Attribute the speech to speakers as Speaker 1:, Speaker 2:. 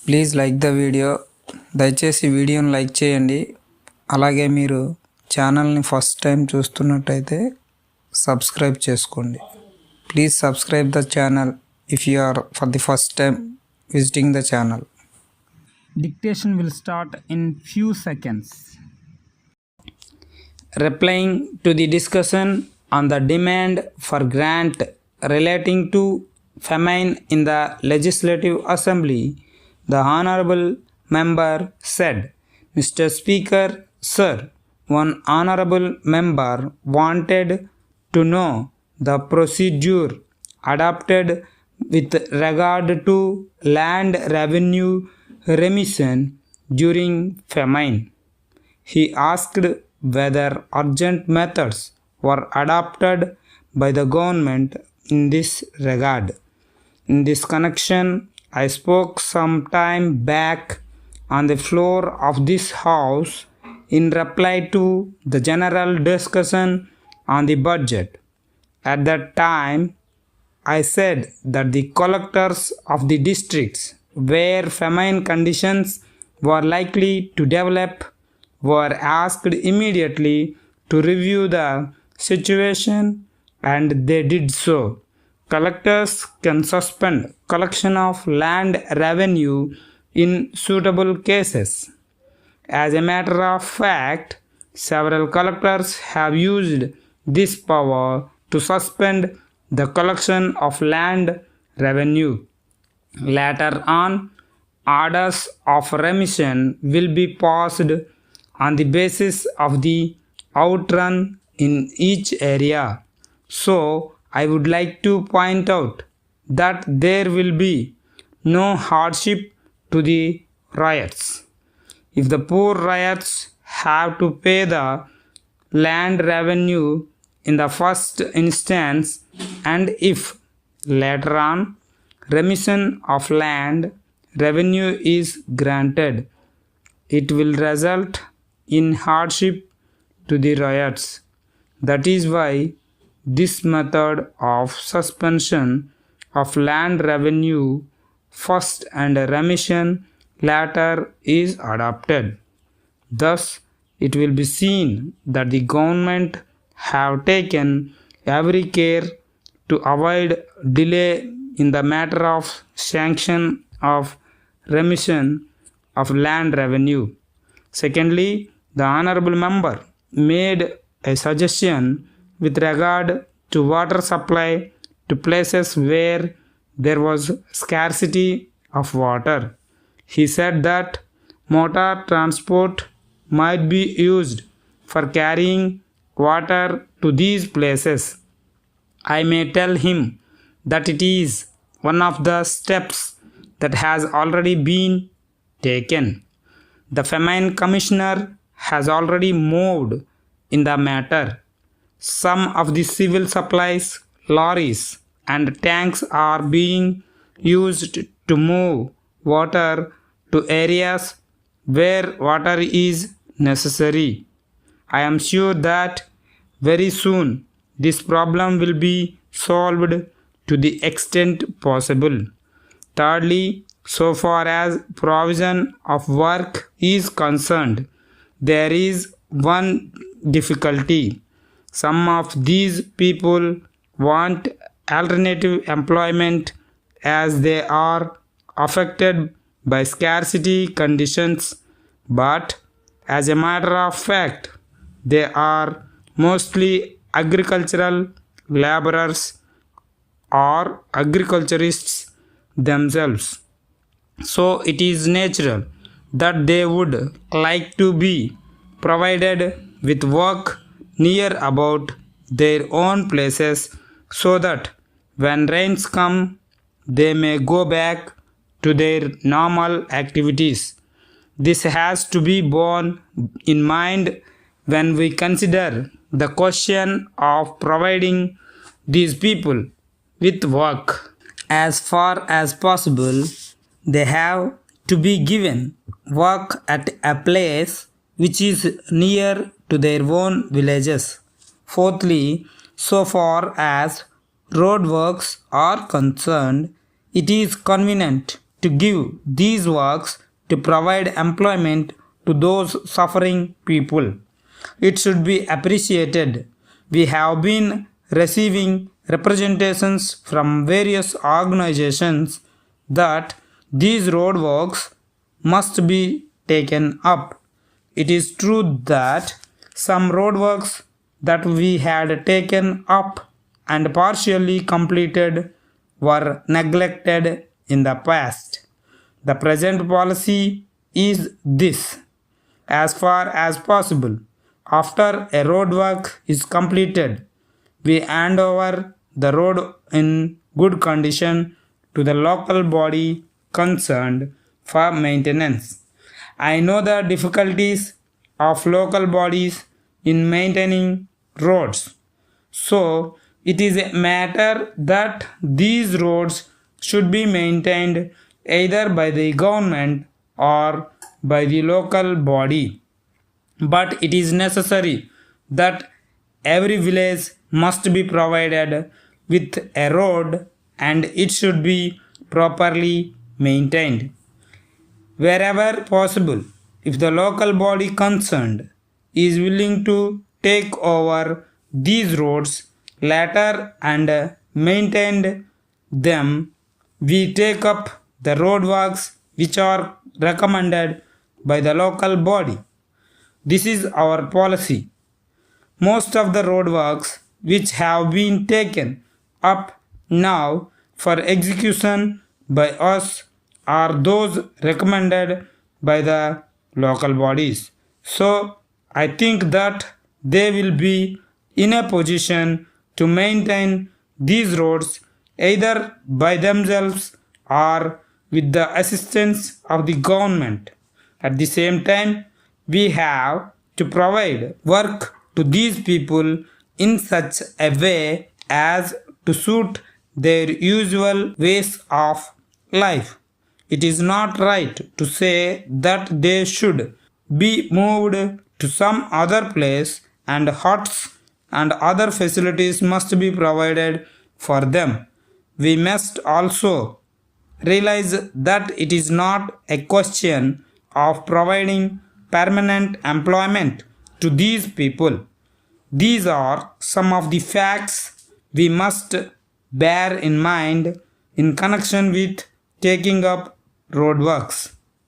Speaker 1: Please like the video. దయచేసి వీడియోని like చేయండి. అలాగే మీరు ఛానల్ని ఫస్ట్ టైం చూస్తున్నట్టయితే సబ్స్క్రైబ్ చేసుకోండి. Please subscribe the channel if you are for the first time visiting the channel.
Speaker 2: Dictation will start in few seconds.
Speaker 1: Replying to the discussion on the demand for grant relating to famine in the Legislative Assembly, the Honorable Member said, Mr. Speaker, Sir, one Honorable Member wanted to know the procedure adopted with regard to land revenue remission during famine. He asked whether urgent methods were adopted by the government in this regard. In this connection, I spoke some time back on the floor of this House in reply to the general discussion on the budget. At that time, I said that the collectors of the districts where famine conditions were likely to develop were asked immediately to review the situation, and they did so. Collectors can suspend collection of land revenue in suitable cases. As a matter of fact, several collectors have used this power to suspend the collection of land revenue. Later on, orders of remission will be passed on the basis of the outrun in each area. So, I would like to point out that there will be no hardship to the riots. If the poor riots have to pay the land revenue in the first instance, and if later on remission of land revenue is granted, it will result in hardship to the riots. That is why this method of suspension of land revenue first and remission later is adopted. Thus, it will be seen that the government have taken every care to avoid delay in the matter of sanction of remission of land revenue. Secondly, the Honorable Member made a suggestion with regard to water supply to places where there was scarcity of water. He said that motor transport might be used for carrying water to these places. I may tell him that it is one of the steps that has already been taken. The Famine Commissioner has already moved in the matter. Some of the civil supplies lorries and tanks are being used to move water to areas where water is necessary. I am sure that very soon this problem will be solved to the extent possible. Thirdly, so far as provision of work is concerned, there is one difficulty. Some of these people want alternative employment as they are affected by scarcity conditions, but as a matter of fact, they are mostly agricultural laborers or agriculturists themselves. So it is natural that they would like to be provided with work near about their own places, so that when rains come, they may go back to their normal activities. This has to be borne in mind when we consider the question of providing these people with work. As far as possible, they have to be given work at a place which is near to their own villages. Fourthly, so far as road works are concerned, it is convenient to give these works to provide employment to those suffering people. It should be appreciated. We have been receiving representations from various organizations that these road works must be taken up. It is true that some roadworks that we had taken up and partially completed were neglected in the past. The present policy is this: as far as possible, after a roadwork is completed, we hand over the road in good condition to the local body concerned for maintenance. I know the difficulties of local bodies in maintaining roads. So, it is a matter that these roads should be maintained either by the government or by the local body. But it is necessary that every village must be provided with a road and it should be properly maintained. Wherever possible, if the local body concerned is willing to take over these roads later and maintain them, we take up the roadworks which are recommended by the local body. This is our policy. Most of the roadworks which have been taken up now for execution by us are those recommended by the local bodies. So, I think that they will be in a position to maintain these roads either by themselves or with the assistance of the government. At the same time, we have to provide work to these people in such a way as to suit their usual ways of life. It is not right to say that they should be moved to some other place and huts and other facilities must be provided for them. We must also realize that it is not a question of providing permanent employment to these people. These are some of the facts we must bear in mind in connection with taking up roadworks.